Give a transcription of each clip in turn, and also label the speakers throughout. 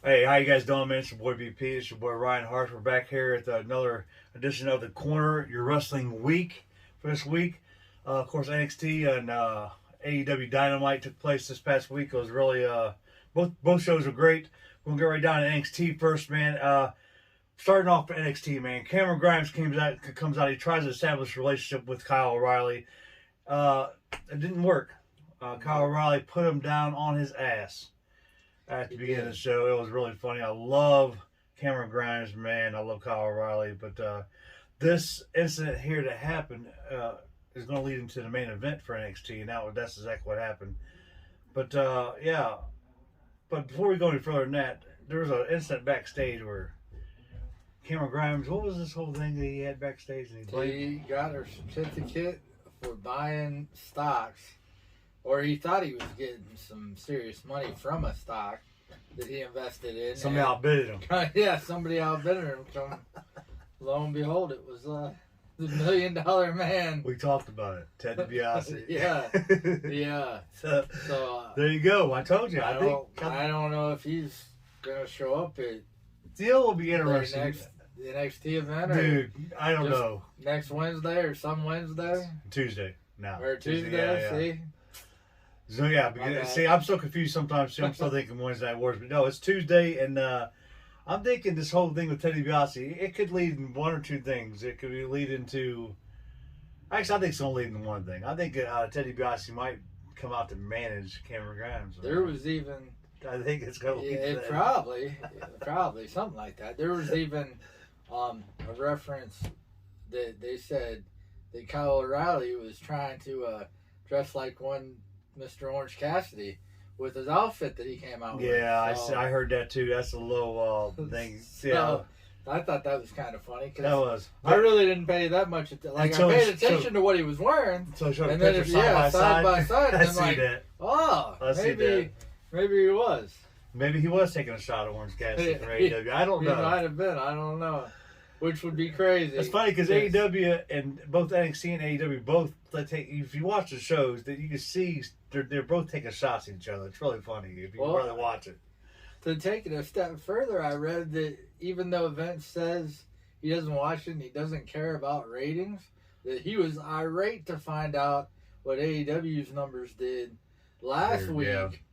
Speaker 1: Hey, how you guys doing, man? It's your boy BP. It's your boy Ryan Hart. We're back here at another edition of The Corner, your wrestling week for this week. Of course, NXT and AEW Dynamite took place this past week. It was really, both shows were great. We're going to get right down to NXT first, man. Starting off for NXT, man. Cameron Grimes comes out. He tries to establish a relationship with Kyle O'Reilly. It didn't work. Kyle O'Reilly put him down on his ass at the beginning of the show. It was really funny. I love Cameron Grimes, man. I love Kyle O'Reilly. But this incident here that happened is going to lead into the main event for NXT. Now that's exactly what happened. But yeah. But before we go any further than that, there was an incident backstage where Cameron Grimes, what was this whole thing that he had backstage? And
Speaker 2: he got her certificate for buying stocks. Or he thought he was getting some serious money from a stock that he invested in.
Speaker 1: Somebody outbid him.
Speaker 2: Yeah, somebody outbid him. Lo and behold, it was the $1 million man.
Speaker 1: We talked about it. Ted DiBiase.
Speaker 2: yeah. So
Speaker 1: there you go. I told you.
Speaker 2: I don't know if he's going to show up at
Speaker 1: Deal will be interesting.
Speaker 2: The NXT event.
Speaker 1: Dude, I don't know.
Speaker 2: Next Wednesday or some Wednesday?
Speaker 1: Tuesday. No.
Speaker 2: Or Tuesday, see?
Speaker 1: So yeah, because, see, I'm so confused sometimes. I'm still thinking Wednesday Night Wars, but no, it's Tuesday, and I'm thinking this whole thing with Teddy DiBiase, it could lead in one or two things. It could lead into. Actually, I think it's going to lead in one thing. I think Teddy DiBiase might come out to manage Cameron Grimes.
Speaker 2: There was even.
Speaker 1: I think it's going to lead.
Speaker 2: Probably something like that. There was even a reference that they said that Kyle O'Reilly was trying to dress like one Mr. Orange Cassidy with his outfit that he came out with.
Speaker 1: Yeah, so, I heard that too. That's a little thing. Yeah.
Speaker 2: I thought that was kind of funny.
Speaker 1: That was.
Speaker 2: I really didn't pay that much attention. Like, I paid attention to what he was wearing.
Speaker 1: So I showed a picture side
Speaker 2: by side.
Speaker 1: I see that.
Speaker 2: Oh, maybe he was.
Speaker 1: Maybe he was taking a shot at Orange Cassidy for AEW. I don't know.
Speaker 2: He might have been. I don't know. Which would be crazy.
Speaker 1: It's funny because AEW and both NXT and AEW both take. If you watch the shows, that you can see they're both taking shots at each other. It's really funny if you really watch it.
Speaker 2: To take it a step further, I read that even though Vince says he doesn't watch it and he doesn't care about ratings, that he was irate to find out what AEW's numbers did last week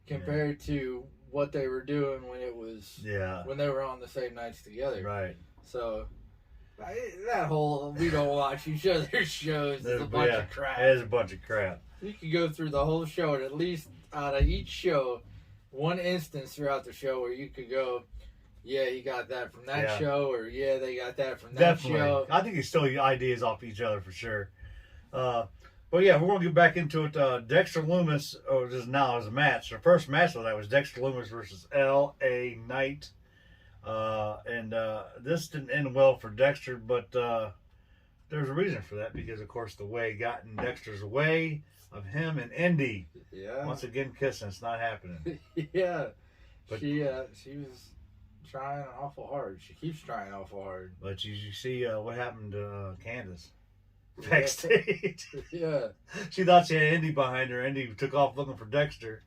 Speaker 2: compared to what they were doing when it was when they were on the same nights together.
Speaker 1: Right.
Speaker 2: So that whole we don't watch each other's shows is a bunch of crap.
Speaker 1: It is a bunch of crap.
Speaker 2: You could go through the whole show and at least out of each show, one instance throughout the show where you could go, yeah, he got that from that show, or yeah, they got that from that show.
Speaker 1: I think it's still ideas off each other for sure. But yeah, we're going to get back into it. Dexter Lumis, just now as a match. The first match of that was Dexter Lumis versus L.A. Knight. And this didn't end well for Dexter, but there's a reason for that because, of course, the way got in Dexter's way of him and Indy.
Speaker 2: Yeah.
Speaker 1: Once again, kissing. It's not happening.
Speaker 2: Yeah. But she was trying awful hard. She keeps trying awful hard.
Speaker 1: But you see what happened to Candace backstage.
Speaker 2: Yeah.
Speaker 1: She thought she had Indy behind her. Indy took off looking for Dexter.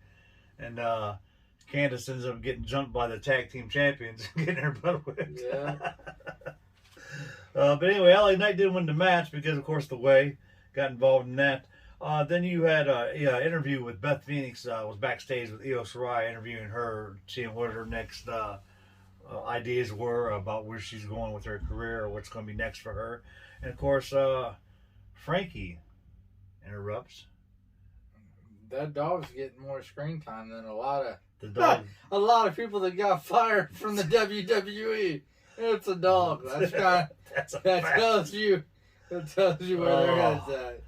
Speaker 1: And Candace ends up getting jumped by the tag team champions and getting her butt whipped.
Speaker 2: Yeah.
Speaker 1: But anyway, LA Knight did win the match because, of course, the way got involved in that. Then you had an interview with Beth Phoenix. Was backstage with Io Shirai, interviewing her, seeing what her next ideas were about where she's going with her career or what's going to be next for her. And, of course, Frankie interrupts.
Speaker 2: That dog's getting more screen time than a lot of
Speaker 1: a
Speaker 2: lot of people that got fired from the WWE. It's a dog. That tells you where their head's at.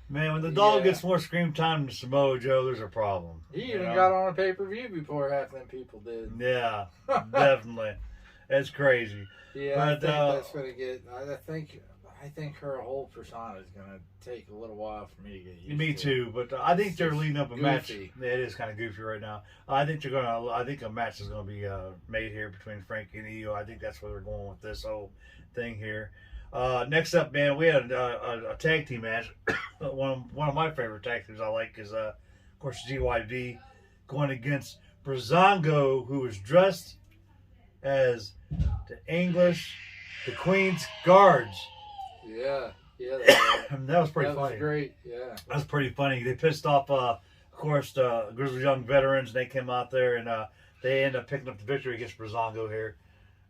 Speaker 1: Man, when the dog gets more screen time than Samoa Joe, there's a problem.
Speaker 2: He even got on a pay-per-view before half them people did.
Speaker 1: Yeah, definitely. That's crazy.
Speaker 2: Yeah, but, I think that's going to get... I think her whole persona is going to take a little while for me to get used to.
Speaker 1: Me too, but I think they're leading up a match. Yeah, it is kind of goofy right now. I think a match is going to be made here between Frankie and Io. I think that's where they're going with this whole thing here. Next up, man, we had a tag team match. one of my favorite tag teams I like is, of course, GYV going against Breezango, who was dressed as the Queen's guards.
Speaker 2: Yeah.
Speaker 1: That was pretty
Speaker 2: that
Speaker 1: funny.
Speaker 2: Was great. Yeah.
Speaker 1: That was pretty funny. They pissed off, of course, the Grizzlies Young veterans. They came out there and they ended up picking up the victory against Breezango here.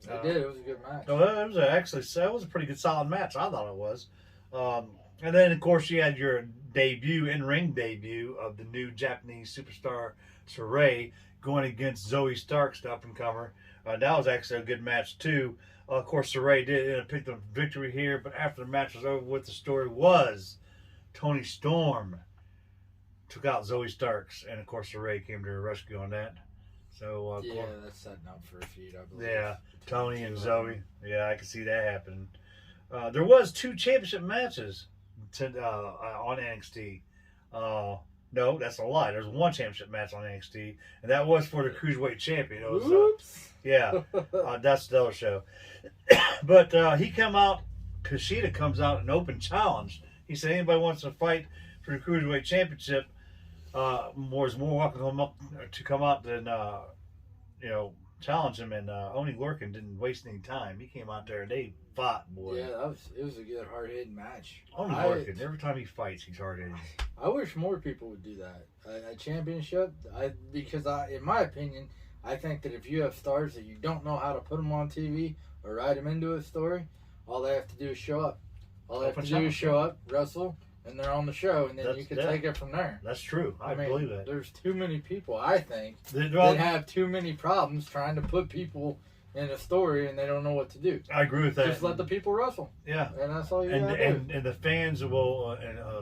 Speaker 2: They did. It was a good match.
Speaker 1: It was a pretty good, solid match. I thought it was. And then, of course, you had your in-ring debut of the new Japanese superstar Saray going against Zoe Starks, the up-and-comer. That was actually a good match, too. Of course, Saray did end up picking up the victory here, but after the match was over with, the story was Tony Storm took out Zoe Starks, and, of course, Saray came to her rescue on that. So,
Speaker 2: that's setting up for a feud, I believe.
Speaker 1: Yeah, Tony and Zoe. Yeah, I can see that happening. There was 2 championship matches on NXT. No, that's a lie. There's 1 championship match on NXT, and that was for the Cruiserweight Champion. It was,
Speaker 2: Oops.
Speaker 1: That's the other show. But he come out, Kushida comes out in open challenge. He said anybody wants to fight for the Cruiserweight Championship, more welcome to come out than challenge him. And Oni Lorcan didn't waste any time. He came out there and they fought, boy.
Speaker 2: Yeah, it was a good hard hitting match.
Speaker 1: Oni Lorcan, every time he fights, he's hard hitting.
Speaker 2: I wish more people would do that. A championship, because in my opinion, I think that if you have stars that you don't know how to put them on TV or write them into a story, all they have to do is show up. All they have to do is show up, wrestle, and they're on the show, and then you can take it from there.
Speaker 1: That's true. I mean, believe that.
Speaker 2: There's too many people, I think, that have too many problems trying to put people in a story, and they don't know what to do.
Speaker 1: I agree with that.
Speaker 2: Just let the people wrestle.
Speaker 1: Yeah.
Speaker 2: And that's all you gotta do.
Speaker 1: And the fans will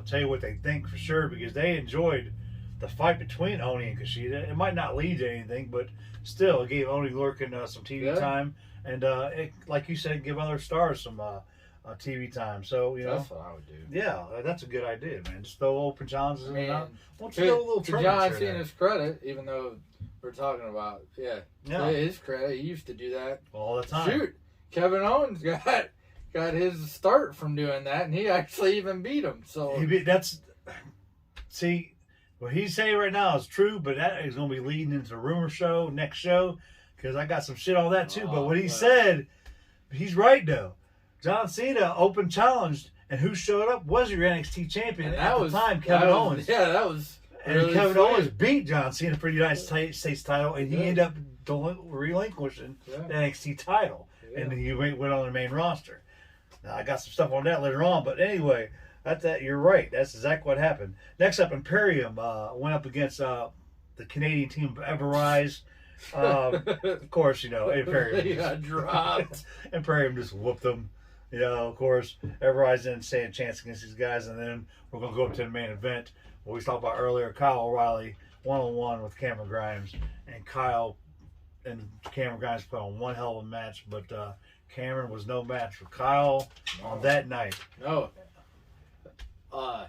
Speaker 1: tell you what they think for sure, because they enjoyed the fight between Oni and Kushida. It might not lead to anything, but still, it gave Oni Lorcan some TV time. And like you said, give other stars some TV time. So,
Speaker 2: that's what I would do.
Speaker 1: Yeah, that's a good idea, man. Just throw open challenges in.
Speaker 2: Why
Speaker 1: don't you go a little
Speaker 2: to John Cena's credit, even though we're talking about, his credit, he used to do that
Speaker 1: all the time.
Speaker 2: Shoot, Kevin Owens got his start from doing that, and he actually even beat him. So
Speaker 1: what he's saying right now is true, but that is going to be leading into the rumor show next show, because I got some shit on that too. But what he said, he's right though. John Cena open challenged, and who showed up was your NXT champion at the time, Kevin Owens.
Speaker 2: Yeah, that was.
Speaker 1: And really Kevin Owens beat John Cena for the United States title, and he ended up relinquishing the NXT title, and then he went on the main roster. Now, I got some stuff on that later on, but anyway, you're right. That's exactly what happened. Next up, Imperium went up against the Canadian team of Everrise. Of course, Imperium.
Speaker 2: They got dropped.
Speaker 1: Imperium just whooped them. Of course, Everrise didn't stand a chance against these guys, and then we're going to go up to the main event. What we talked about earlier, Kyle O'Reilly, 1-on-1 with Cameron Grimes, and Kyle and Cameron Grimes put on one hell of a match, but Cameron was no match for Kyle on that night.
Speaker 2: No. On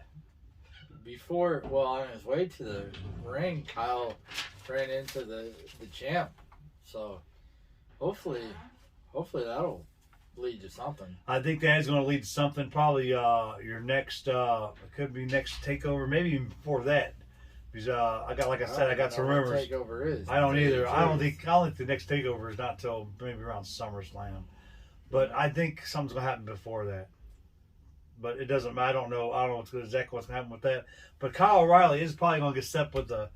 Speaker 2: his way to the ring, Kyle ran into the champ. So hopefully that'll lead to something.
Speaker 1: I think that is going to lead to something. Probably your next, it could be next takeover, maybe even before that. Because I got some rumors.
Speaker 2: Takeover is.
Speaker 1: I don't either. I don't think the next takeover is not until maybe around SummerSlam. But I think something's going to happen before that. But it doesn't matter. I don't know exactly what's going to happen with that. But Kyle O'Reilly is probably going to get set with the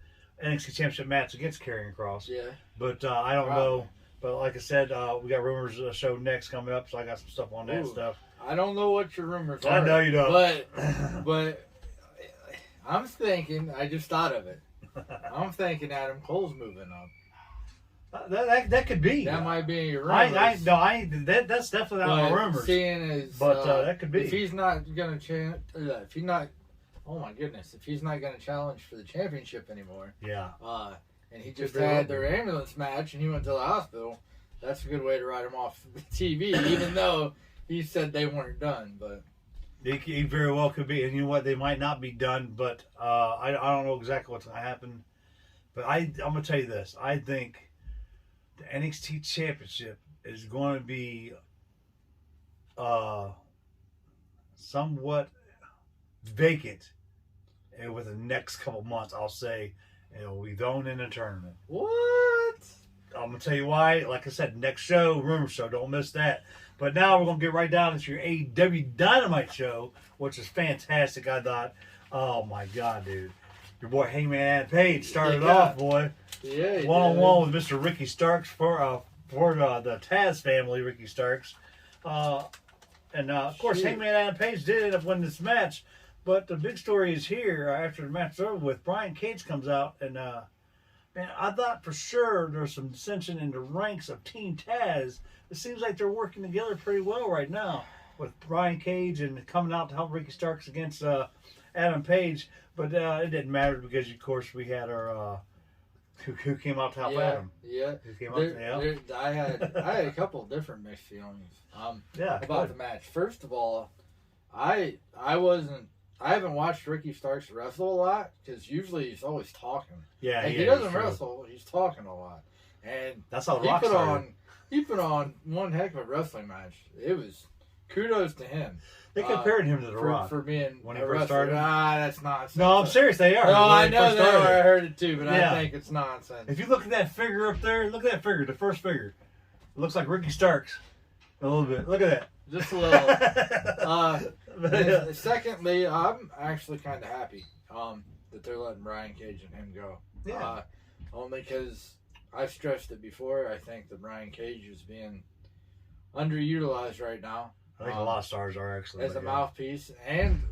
Speaker 1: NXT Championship match against Karrion Kross.
Speaker 2: Yeah.
Speaker 1: But I don't know. But like I said, we got rumors of the show next coming up, so I got some stuff on that stuff.
Speaker 2: I don't know what your rumors are.
Speaker 1: I know you don't.
Speaker 2: But I'm thinking, I just thought of it. I'm thinking Adam Cole's moving up.
Speaker 1: That could be.
Speaker 2: That might be your rumors.
Speaker 1: That's definitely not my rumors. That could be.
Speaker 2: If he's not going to oh my goodness, if he's not going to challenge for the championship anymore.
Speaker 1: Yeah.
Speaker 2: And he just had their ambulance match and he went to the hospital. That's a good way to write him off TV, even though he said they weren't done. But
Speaker 1: he very well could be. And you know what? They might not be done, but I don't know exactly what's going to happen. But I'm going to tell you this. I think the NXT Championship is going to be somewhat vacant within the next couple months, I'll say. and it'll be thrown in the tournament.
Speaker 2: What?
Speaker 1: I'm going to tell you why. Like I said, next show, rumor show. Don't miss that. But now we're going to get right down into your AEW Dynamite show, which is fantastic, I thought. Oh, my God, dude. Your boy Hangman Adam Page started off, boy.
Speaker 2: Yeah,
Speaker 1: one-on-one with Mr. Ricky Starks for the Taz family, Ricky Starks. Of course, Hangman Adam Page did end up winning this match. But the big story is here, after the match is over with, Brian Cage comes out and... Man, I thought for sure there's some dissension in the ranks of Team Taz. It seems like they're working together pretty well right now with Brian Cage and coming out to help Ricky Starks against Adam Page. But it didn't matter because, of course, we had our who came out to help Adam.
Speaker 2: Yeah,
Speaker 1: who came out
Speaker 2: I had a couple of different mixed feelings about the match. First of all, I haven't watched Ricky Starks wrestle a lot because usually he's always talking.
Speaker 1: Yeah,
Speaker 2: he doesn't wrestle; he's talking a lot, and
Speaker 1: that's how Rock started.
Speaker 2: He put on one heck of a wrestling match. It was kudos to him.
Speaker 1: They compared him to The Rock
Speaker 2: for being
Speaker 1: when he
Speaker 2: a
Speaker 1: first
Speaker 2: wrestler.
Speaker 1: started.
Speaker 2: That's nonsense.
Speaker 1: No, I'm serious. They are.
Speaker 2: No, I know they are. I heard it too, but I think it's nonsense.
Speaker 1: If you look at that figure up there, look at that figure, the first figure. It looks like Ricky Starks a little bit. Look at that.
Speaker 2: Just a little. Secondly, I'm actually kind of happy that they're letting Brian Cage and him go.
Speaker 1: Yeah.
Speaker 2: Only because I've stressed it before. I think that Brian Cage is being underutilized right now.
Speaker 1: I think a lot of stars are actually.
Speaker 2: As a mouthpiece. And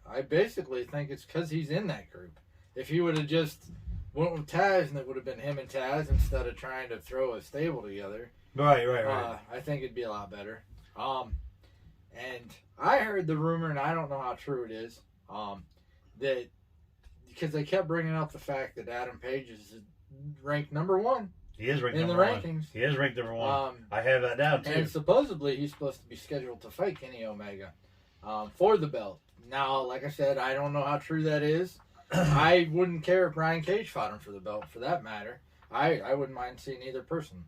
Speaker 2: I basically think it's because he's in that group. If he would have just went with Taz and it would have been him and Taz instead of trying to throw a stable together.
Speaker 1: Right.
Speaker 2: I think it'd be a lot better. And I heard the rumor, and I don't know how true it is, that because they kept bringing up the fact that Adam Page is ranked number 1.
Speaker 1: He is ranked
Speaker 2: in
Speaker 1: number
Speaker 2: the
Speaker 1: 1.
Speaker 2: rankings.
Speaker 1: He is ranked number 1. I have that down too.
Speaker 2: And supposedly he's supposed to be scheduled to fight Kenny Omega for the belt. Now, like I said, I don't know how true that is. I wouldn't care if Brian Cage fought him for the belt, for that matter. I wouldn't mind seeing either person.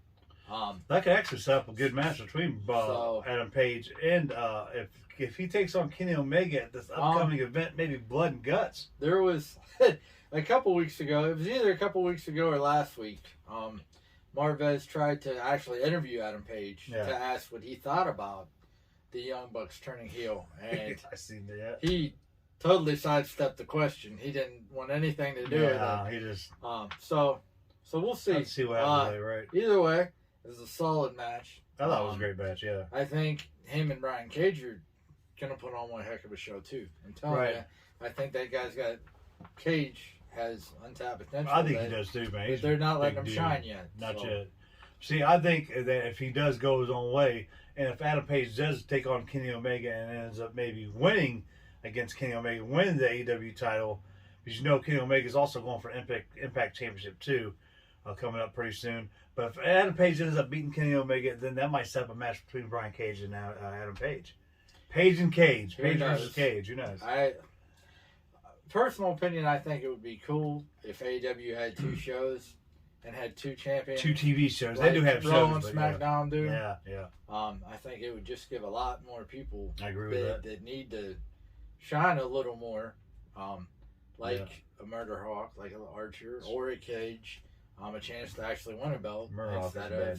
Speaker 1: That could actually set up a good match between Adam Page and if he takes on Kenny Omega at this upcoming event, maybe Blood and Guts.
Speaker 2: There was a couple weeks ago. It was either a couple weeks ago or last week. Marvez tried to actually interview Adam Page to ask what he thought about the Young Bucks turning heel, and
Speaker 1: I seen that.
Speaker 2: He totally sidestepped the question. He didn't want anything to do with it.
Speaker 1: He just
Speaker 2: so we'll see.
Speaker 1: Let's see what happens there, right?
Speaker 2: Either way, it was a solid match.
Speaker 1: I thought it was a great match. Yeah,
Speaker 2: I think him and Brian Cage are gonna put on one heck of a show too. I'm telling you, I think that guy's got Cage has untapped potential.
Speaker 1: I think he does too, man.
Speaker 2: But they're not letting him shine yet.
Speaker 1: Not yet. See, I think that if he does go his own way, and if Adam Page does take on Kenny Omega and ends up maybe winning against Kenny Omega, winning the AEW title, because you know Kenny Omega is also going for Impact Championship too, coming up pretty soon. But if Adam Page ends up beating Kenny Omega, then that might set up a match between Brian Cage and Adam Page. Page and Cage. Page versus Cage. Who knows?
Speaker 2: Personal opinion, I think it would be cool if AEW had 2 shows and had 2 champions.
Speaker 1: 2 TV shows.
Speaker 2: Like
Speaker 1: they do have
Speaker 2: Raw
Speaker 1: shows.
Speaker 2: and SmackDown do.
Speaker 1: Yeah.
Speaker 2: I think it would just give a lot more people
Speaker 1: I agree with
Speaker 2: that need to shine a little more, like a Murder Hawk, like an Archer, or a Cage, a chance to actually win a belt instead of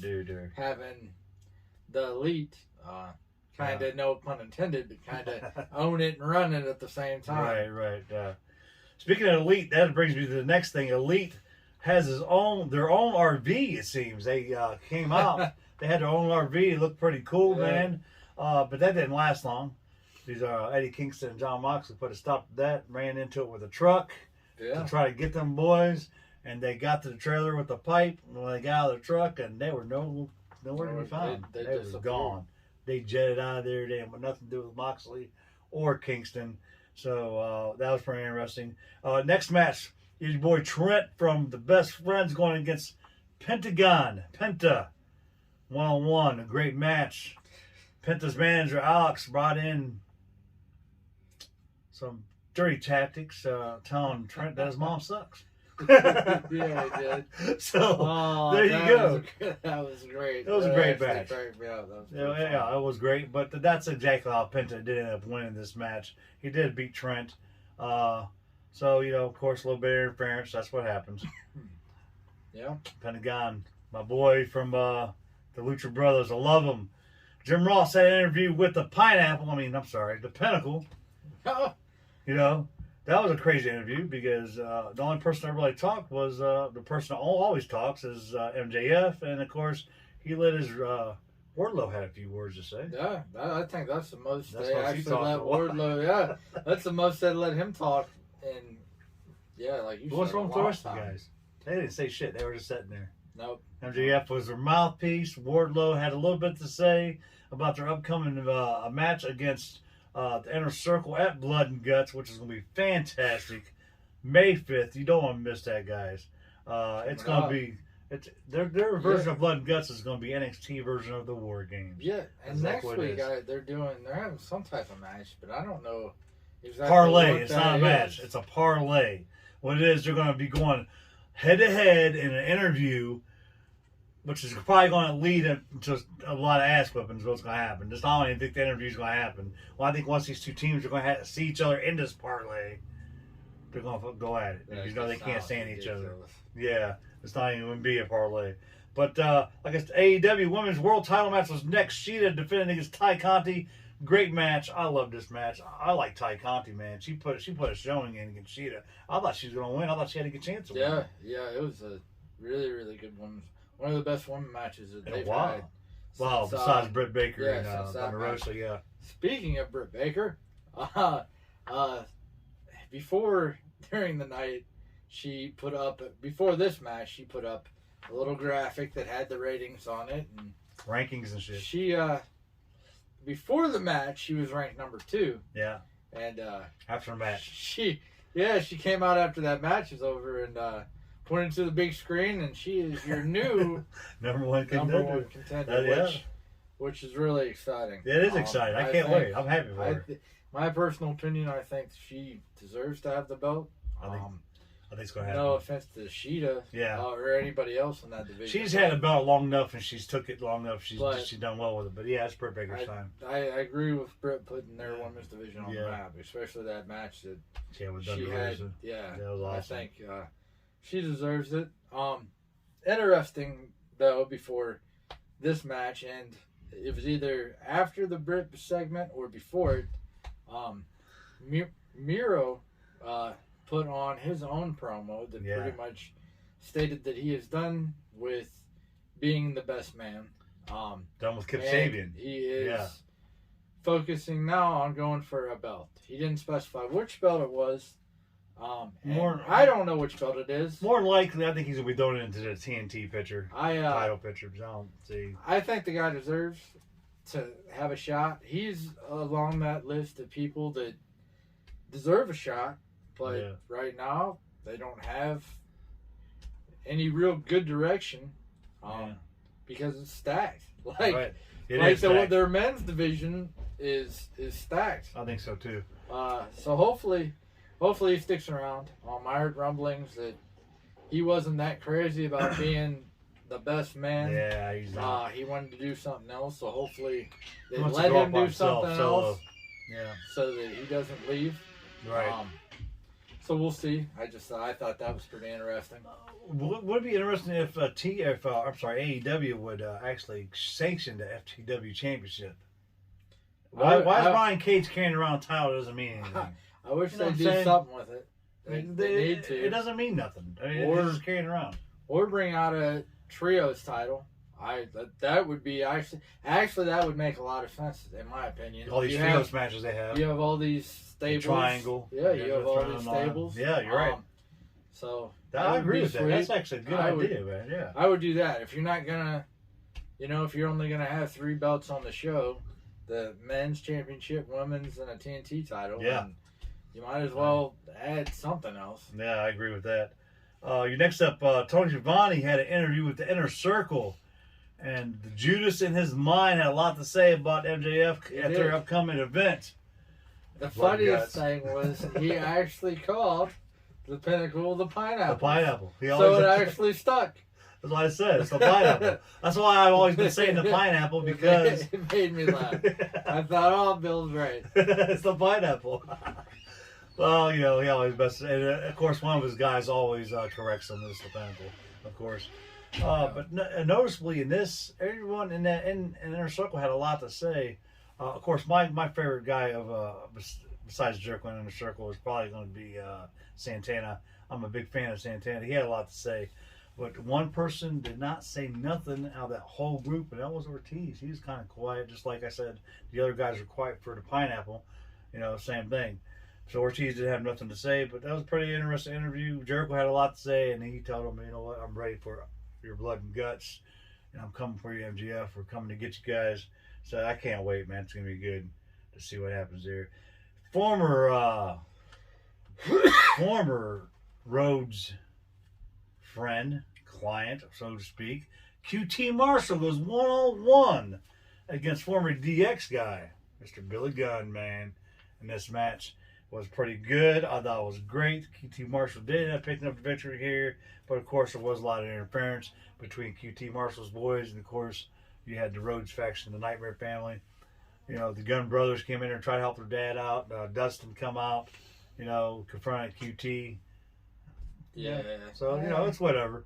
Speaker 2: having the Elite kind of, no pun intended, but kind of own it and run it at the same time.
Speaker 1: Right. Speaking of Elite, that brings me to the next thing. Elite has their own RV, it seems. They came out. They had their own RV. It looked pretty cool, man. But that didn't last long. These Eddie Kingston and John Moxley put a stop to that, ran into it with a truck to try to get them boys. And they got to the trailer with the pipe. And when they got out of the truck, and they were nowhere to be found. They were gone. They jetted out of there. They had nothing to do with Moxley or Kingston. So that was pretty interesting. Next match, your boy Trent from the Best Friends going against Pentagon. Penta, 1-on-1. A great match. Penta's manager, Alex, brought in some dirty tactics, telling Trent that his mom sucks.
Speaker 2: Yeah, I did.
Speaker 1: So there you go.
Speaker 2: That was great.
Speaker 1: It was a great match.
Speaker 2: Yeah,
Speaker 1: it was great. But that's exactly how Penta did end up winning this match. He did beat Trent. So, of course, a little bit of interference. That's what happens.
Speaker 2: Yeah.
Speaker 1: Pentagon, my boy from the Lucha Brothers. I love him. Jim Ross had an interview with the the Pinnacle. That was a crazy interview because the only person that really talked was the person that always talks is MJF. And, of course, he let his... Wardlow had a few words to say.
Speaker 2: Yeah, I think that's the most
Speaker 1: That's
Speaker 2: they
Speaker 1: what
Speaker 2: actually
Speaker 1: he talked
Speaker 2: let
Speaker 1: about.
Speaker 2: Wardlow. Yeah, that's the most they let him talk. And yeah, like you said,
Speaker 1: What's wrong with the rest of the
Speaker 2: time.
Speaker 1: guys? They didn't say shit. They were just sitting there.
Speaker 2: Nope.
Speaker 1: MJF was their mouthpiece. Wardlow had a little bit to say about their upcoming match against the Inner Circle at Blood and Guts, which is going to be fantastic. May 5th. You don't want to miss that, guys. It's going to be... Their version of Blood and Guts is going to be NXT version of the War Games.
Speaker 2: Yeah, and
Speaker 1: Exactly
Speaker 2: next
Speaker 1: what it
Speaker 2: week
Speaker 1: is.
Speaker 2: they're having some type of match, but I don't know exactly
Speaker 1: Parlay.
Speaker 2: what
Speaker 1: It's
Speaker 2: that
Speaker 1: not a match.
Speaker 2: is.
Speaker 1: It's a parlay. What it is, they're going to be going head to head in an interview, which is probably going to lead into a lot of ass whippings. Is what's going to happen? Just I don't even think the interview is going to happen. Well, I think once these two teams are going to have to see each other in this parlay, they're going to go at it.
Speaker 2: That
Speaker 1: They
Speaker 2: just
Speaker 1: can't
Speaker 2: sounds
Speaker 1: stand each other.
Speaker 2: ridiculous.
Speaker 1: Yeah, it's not even going to be a parlay. But like I said, AEW Women's World Title match was next. Sheeta defending against Ty Conti. Great match. I love this match. I like Ty Conti, man. She put a showing in against Sheeta. I thought she was going to win. I thought she had a good chance to win.
Speaker 2: Yeah, it was a really, really good one. One of the best women matches that
Speaker 1: In a
Speaker 2: they've
Speaker 1: while.
Speaker 2: had.
Speaker 1: Wow,
Speaker 2: since,
Speaker 1: besides Britt Baker
Speaker 2: yeah,
Speaker 1: and
Speaker 2: since that
Speaker 1: Thunder Rosa, yeah.
Speaker 2: Speaking of Britt Baker, during the night, before this match, she put up a little graphic that had the ratings on it, and
Speaker 1: Rankings and shit.
Speaker 2: she, before the match, she was ranked number 2,
Speaker 1: Yeah,
Speaker 2: and
Speaker 1: after the match.
Speaker 2: she came out after that match was over and pointed to the big screen, and she is your new
Speaker 1: Number one contender.
Speaker 2: contender,
Speaker 1: Yeah.
Speaker 2: which is really exciting.
Speaker 1: Yeah, it is exciting. I can't wait. I'm happy for her.
Speaker 2: My personal opinion, I think she deserves to have the belt.
Speaker 1: I think it's going to happen.
Speaker 2: No offense to Sheeta,
Speaker 1: Yeah.
Speaker 2: Or anybody else in that division.
Speaker 1: She's had a belt long enough, and she's took it long enough. She's
Speaker 2: But-
Speaker 1: done well with it. But yeah, it's Britt Baker's time.
Speaker 2: I agree with Britt putting their women's division on
Speaker 1: Yeah.
Speaker 2: the map, especially that match that
Speaker 1: Yeah, with
Speaker 2: she
Speaker 1: Thunder
Speaker 2: had.
Speaker 1: Rosa.
Speaker 2: Yeah,
Speaker 1: That was awesome.
Speaker 2: I think she deserves it. Interesting though, before this match, and it was either after the Britt segment or before it. Miro put on his own promo that pretty much stated that he is done with being the best man.
Speaker 1: Done with Kip
Speaker 2: and
Speaker 1: Sabian.
Speaker 2: He is
Speaker 1: Yeah.
Speaker 2: focusing now on going for a belt. He didn't specify which belt it was. I don't know which belt it is.
Speaker 1: More than likely, I think he's going to be thrown into the TNT picture. Title picture. I don't see.
Speaker 2: I think the guy deserves to have a shot. He's along that list of people that deserve a shot, but right now they don't have any real good direction because it's stacked.
Speaker 1: Right. It is stacked.
Speaker 2: Their men's division is stacked.
Speaker 1: I think so too.
Speaker 2: So hopefully he sticks around. I heard rumblings that he wasn't that crazy about being the best man.
Speaker 1: Yeah, he's not.
Speaker 2: He wanted to do something else, so hopefully they
Speaker 1: He wants
Speaker 2: let
Speaker 1: to go
Speaker 2: him
Speaker 1: up on
Speaker 2: do something
Speaker 1: solo.
Speaker 2: else
Speaker 1: Yeah.
Speaker 2: so that he doesn't leave.
Speaker 1: Right.
Speaker 2: So we'll see. I thought that was pretty interesting.
Speaker 1: Would it be interesting if AEW would actually sanction the FTW championship? Why is Brian Cage carrying around a title? Doesn't mean anything.
Speaker 2: I wish
Speaker 1: You know
Speaker 2: they'd
Speaker 1: what I'm
Speaker 2: do
Speaker 1: saying?
Speaker 2: something with it. They
Speaker 1: It
Speaker 2: need to.
Speaker 1: It doesn't mean nothing. I mean,
Speaker 2: Or-
Speaker 1: it's just carrying around.
Speaker 2: Or bring out a trios title. That would be actually that would make a lot of sense in my opinion.
Speaker 1: All these trios matches they have.
Speaker 2: You have all these stables.
Speaker 1: Triangle.
Speaker 2: Yeah, you have all these stables.
Speaker 1: Yeah, you're right.
Speaker 2: So
Speaker 1: I agree with that.
Speaker 2: sweet.
Speaker 1: That's actually a good idea, man. Yeah.
Speaker 2: I would do that. If you're not gonna, if you're only gonna have 3 belts on the show, the men's championship, women's, and a TNT title.
Speaker 1: Yeah.
Speaker 2: then you might as well add something else.
Speaker 1: Yeah, I agree with that. Your next up, Tony Schiavone had an interview with the Inner Circle, and Judas in his mind had a lot to say about MJF at their upcoming event.
Speaker 2: The
Speaker 1: Blood and
Speaker 2: funniest
Speaker 1: guts.
Speaker 2: thing was he actually called the Pinnacle the Pineapple.
Speaker 1: The pineapple. He
Speaker 2: So
Speaker 1: always,
Speaker 2: it actually stuck.
Speaker 1: that's what I said. It's the pineapple. That's why I've always been saying the pineapple because
Speaker 2: It made me laugh. I thought, oh, Bill's right.
Speaker 1: it's the pineapple. Well, he always best, and of course, one of his guys always corrects him. This is the Pinnacle, of course. But noticeably in this, everyone in that in Inner Circle had a lot to say. Of course, my favorite guy besides Jericho in Inner Circle is probably going to be Santana. I'm a big fan of Santana. He had a lot to say, but one person did not say nothing out of that whole group, and that was Ortiz. He was kind of quiet, just like I said. The other guys were quiet for the Pineapple. Same thing. So Ortiz didn't have nothing to say, but that was a pretty interesting interview. Jericho had a lot to say, and he told him, you know what, I'm ready for your blood and guts, and I'm coming for you, MGF. We're coming to get you guys. So I can't wait, man. It's going to be good to see what happens there. Former Rhodes friend, client, so to speak, QT Marshall goes one-on-one against former DX guy, Mr. Billy Gunn, man. And this match was pretty good. I thought it was great. QT Marshall did end up picking up the victory here, but of course there was a lot of interference between QT Marshall's boys, and of course you had the Rhodes faction, the Nightmare family. The Gunn brothers came in there and tried to help their dad out. Dustin come out, confronted QT.
Speaker 2: Yeah.
Speaker 1: So, it's whatever.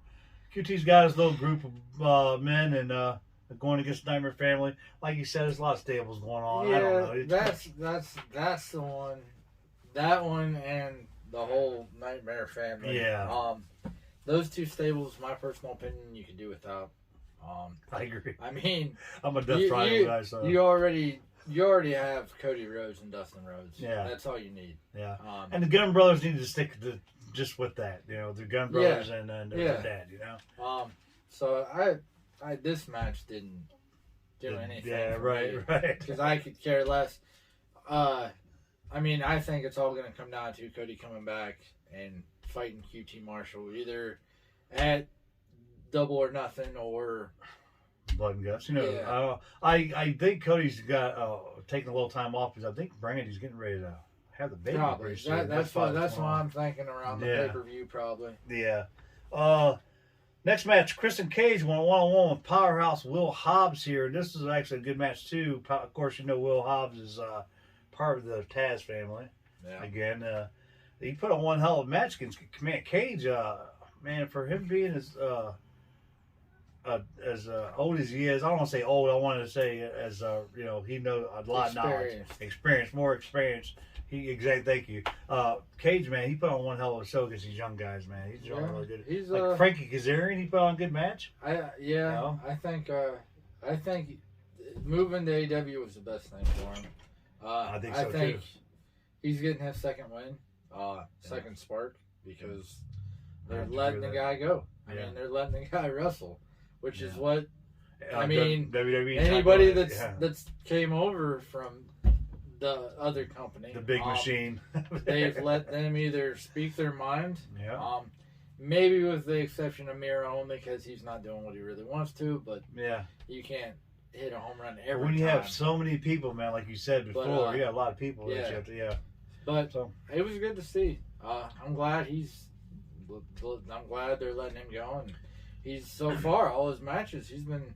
Speaker 1: QT's got his little group of men and going against the Nightmare family. Like you said, there's a lot of stables going on. I don't know.
Speaker 2: That's the one. That one and the whole Nightmare family.
Speaker 1: Yeah.
Speaker 2: Those two stables, my personal opinion, you could do without.
Speaker 1: I agree.
Speaker 2: I mean,
Speaker 1: I'm a Death Triangle guy, so
Speaker 2: you already have Cody Rhodes and Dustin Rhodes.
Speaker 1: Yeah,
Speaker 2: that's all you need.
Speaker 1: Yeah, and the Gunn brothers need to stick just with that. The Gunn brothers and their dad.
Speaker 2: So I this match didn't do anything.
Speaker 1: Yeah,
Speaker 2: for
Speaker 1: right.
Speaker 2: Because I could care less. I mean, I think it's all going to come down to Cody coming back and fighting QT Marshall either at Double or Nothing or
Speaker 1: Blood and Guts. I think Cody's got taking a little time off because I think Brandy's getting ready to have the baby.
Speaker 2: Probably. That's why I'm thinking around the pay-per-view probably.
Speaker 1: Yeah. Next match, Christian Cage went one-on-one with Powerhouse Will Hobbs here. This is actually a good match too. Of course, Will Hobbs is part of the Taz family.
Speaker 2: Yeah.
Speaker 1: Again, he put on one hell of a match against Cage. Man, for him being as old as he is, I don't want to say old. I wanted to say as he knows a lot of knowledge, more experience. Thank you. Cage, man, he put on one hell of a show against these young guys, man. He's doing really good.
Speaker 2: He's
Speaker 1: like Frankie Kazarian, he put on a good match.
Speaker 2: I think moving to AEW was the best thing for him.
Speaker 1: I think so too.
Speaker 2: He's getting his second win, second spark, because they're letting the guy go. I mean, they're letting the guy wrestle, which is what WWE. Anybody that's came over from the other company,
Speaker 1: the big machine,
Speaker 2: they've let them either speak their mind. Yeah. Maybe with the exception of Miro, only because he's not doing what he really wants to. But you can't hit a home run every time.
Speaker 1: When you have so many people, man, like you said before, you got a lot of people that you have to,
Speaker 2: But it was good to see. I'm glad they're letting him go, and he's so far all his matches he's been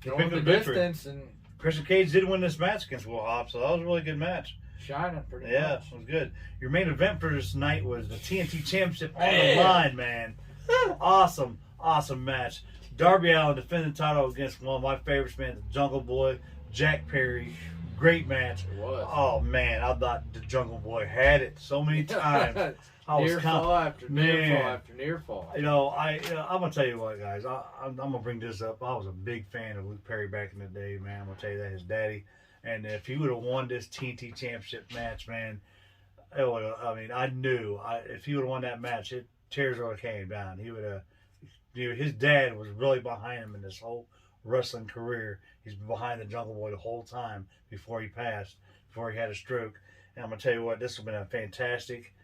Speaker 2: going the distance. And
Speaker 1: Christian Cage did win this match against Will Hobbs, so that was a really good match.
Speaker 2: Shining pretty much.
Speaker 1: Yeah, it was good. Your main event for this night was the TNT Championship on the line, man. Awesome match. Darby Allin defended the title against one of my favorites, man, the Jungle Boy, Jack Perry. Great match.
Speaker 2: It was.
Speaker 1: Oh, man, I thought the Jungle Boy had it so many times.
Speaker 2: Near fall after near fall.
Speaker 1: I'm going to tell you what, guys. I'm going to bring this up. I was a big fan of Luke Perry back in the day, man. I'm going to tell you that. His daddy. And if he would have won this TNT Championship match, man, I knew if he would have won that match, tears would have came down. He would have. His dad was really behind him in this whole wrestling career. He's been behind the Jungle Boy the whole time before he passed, before he had a stroke. And I'm going to tell you what, this would have been a fantastic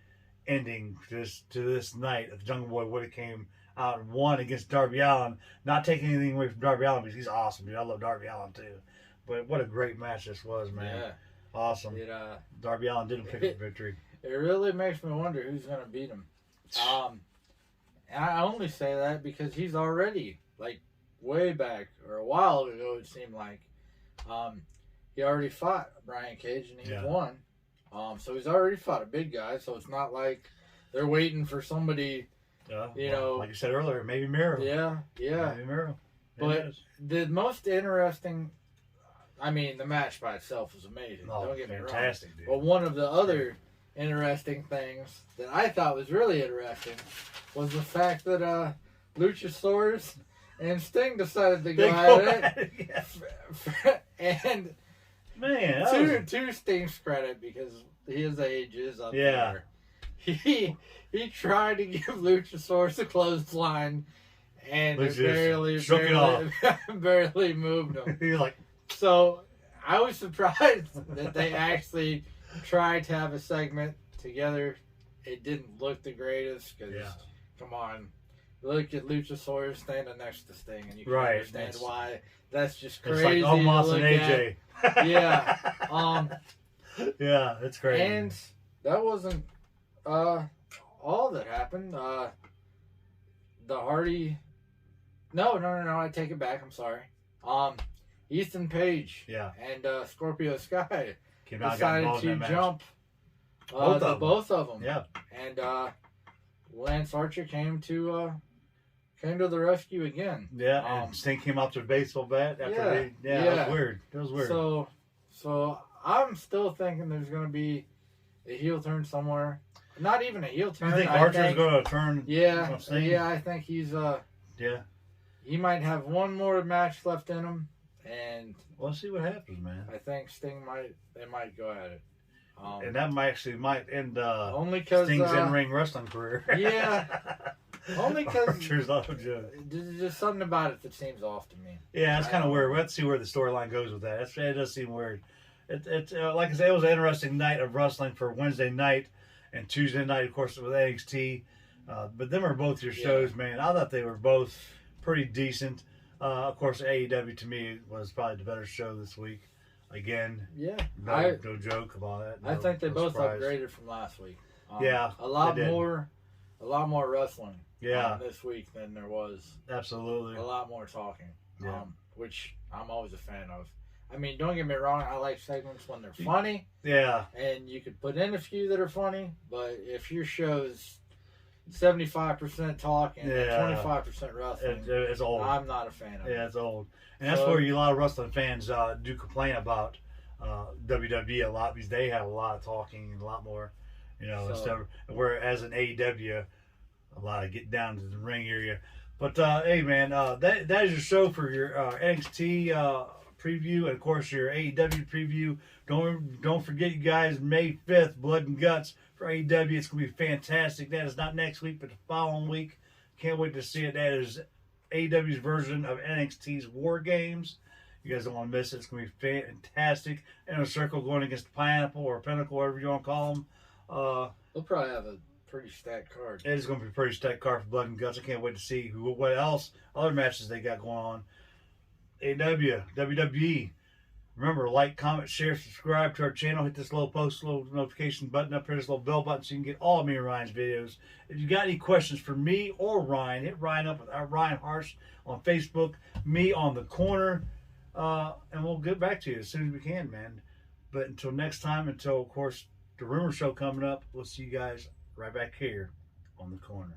Speaker 1: ending to this night. If the Jungle Boy would have came out and won against Darby Allin, not taking anything away from Darby Allin because he's awesome, dude. I love Darby Allin too. But what a great match this was, man. Yeah. Awesome. Darby Allin didn't pick up the victory.
Speaker 2: It really makes me wonder who's going to beat him. I only say that because he's already, way back, or a while ago, it seemed like, he already fought Brian Cage and he won. So he's already fought a big guy. So it's not like they're waiting for somebody. You know,
Speaker 1: like you said earlier, maybe Miro.
Speaker 2: Yeah.
Speaker 1: Maybe Miro.
Speaker 2: But the most interesting, I mean, the match by itself was amazing. Don't get me wrong.
Speaker 1: Fantastic, dude.
Speaker 2: But one of the other interesting things that I thought was really interesting was the fact that Luchasaurus and Sting decided to go at it. And
Speaker 1: man,
Speaker 2: to Sting's credit, because his age is up there. He tried to give Luchasaurus a clothesline, and it barely moved him.
Speaker 1: You're like,
Speaker 2: so I was surprised that they actually tried to have a segment together. It didn't look the greatest because, come on, look at Luchasaurus standing next to Sting, and you can understand why. That's just crazy.
Speaker 1: It's like Omos and AJ.
Speaker 2: Yeah.
Speaker 1: Yeah, it's crazy.
Speaker 2: And that wasn't all that happened. The Hardy. No, I take it back. I'm sorry. Ethan Page. And Scorpio Sky decided to jump both of them.
Speaker 1: Yeah.
Speaker 2: And Lance Archer came to the rescue again.
Speaker 1: Yeah. And Sting came out to a baseball bat after it was weird. It was weird.
Speaker 2: So I'm still thinking there's going to be a heel turn somewhere. Not even a heel turn.
Speaker 1: You think Archer's going to turn?
Speaker 2: Yeah. I think he's he might have one more match left in him, and
Speaker 1: we'll see what happens, man.
Speaker 2: I think Sting might go at it.
Speaker 1: And that might end
Speaker 2: only cause,
Speaker 1: Sting's in-ring wrestling career.
Speaker 2: Yeah. Only because
Speaker 1: Archer's not a joke.
Speaker 2: There's just something about it that seems off to me.
Speaker 1: Yeah, it's kind of weird. Let's see where the storyline goes with that. It does seem weird. It like I said, it was an interesting night of wrestling for Wednesday night and Tuesday night, of course, with NXT. But them are both your shows, man. I thought they were both pretty decent. Of course, AEW to me was probably the better show this week. Again, no joke about that.
Speaker 2: I think they both upgraded from last week.
Speaker 1: A
Speaker 2: lot more wrestling. This week than there was.
Speaker 1: Absolutely.
Speaker 2: A lot more talking. Which I'm always a fan of. I mean, don't get me wrong. I like segments when they're funny.
Speaker 1: Yeah.
Speaker 2: And you could put in a few that are funny, but if your show's 75% talk and 25% wrestling,
Speaker 1: it's old.
Speaker 2: I'm not a fan of it.
Speaker 1: Yeah, it's old. And that's where a lot of wrestling fans do complain about WWE a lot, because they have a lot of talking and a lot more, instead of, whereas in AEW, a lot of get down to the ring area. But hey, man, that is your show for your NXT preview, and of course your AEW preview. Don't forget, you guys, May 5th, Blood and Guts for AEW. It's gonna be fantastic. That is not next week, but the following week. Can't wait to see it. That is AEW's version of NXT's War Games. You guys don't want to miss it. It's gonna be fantastic. Inner Circle going against Pineapple or Pinnacle, whatever you want to call them.
Speaker 2: They'll probably have a pretty stacked card.
Speaker 1: It is going to be a pretty stacked card for Blood and Guts. I can't wait to see what else, other matches they got going on. AEW, WWE. Remember, like, comment, share, subscribe to our channel. Hit this little notification button up here, this little bell button, so you can get all of me and Ryan's videos. If you got any questions for me or Ryan, hit Ryan up with Ryan Harsh on Facebook, me on the corner, and we'll get back to you as soon as we can, man. But until next time, of course, the Rumor Show coming up, we'll see you guys right back here on the corner.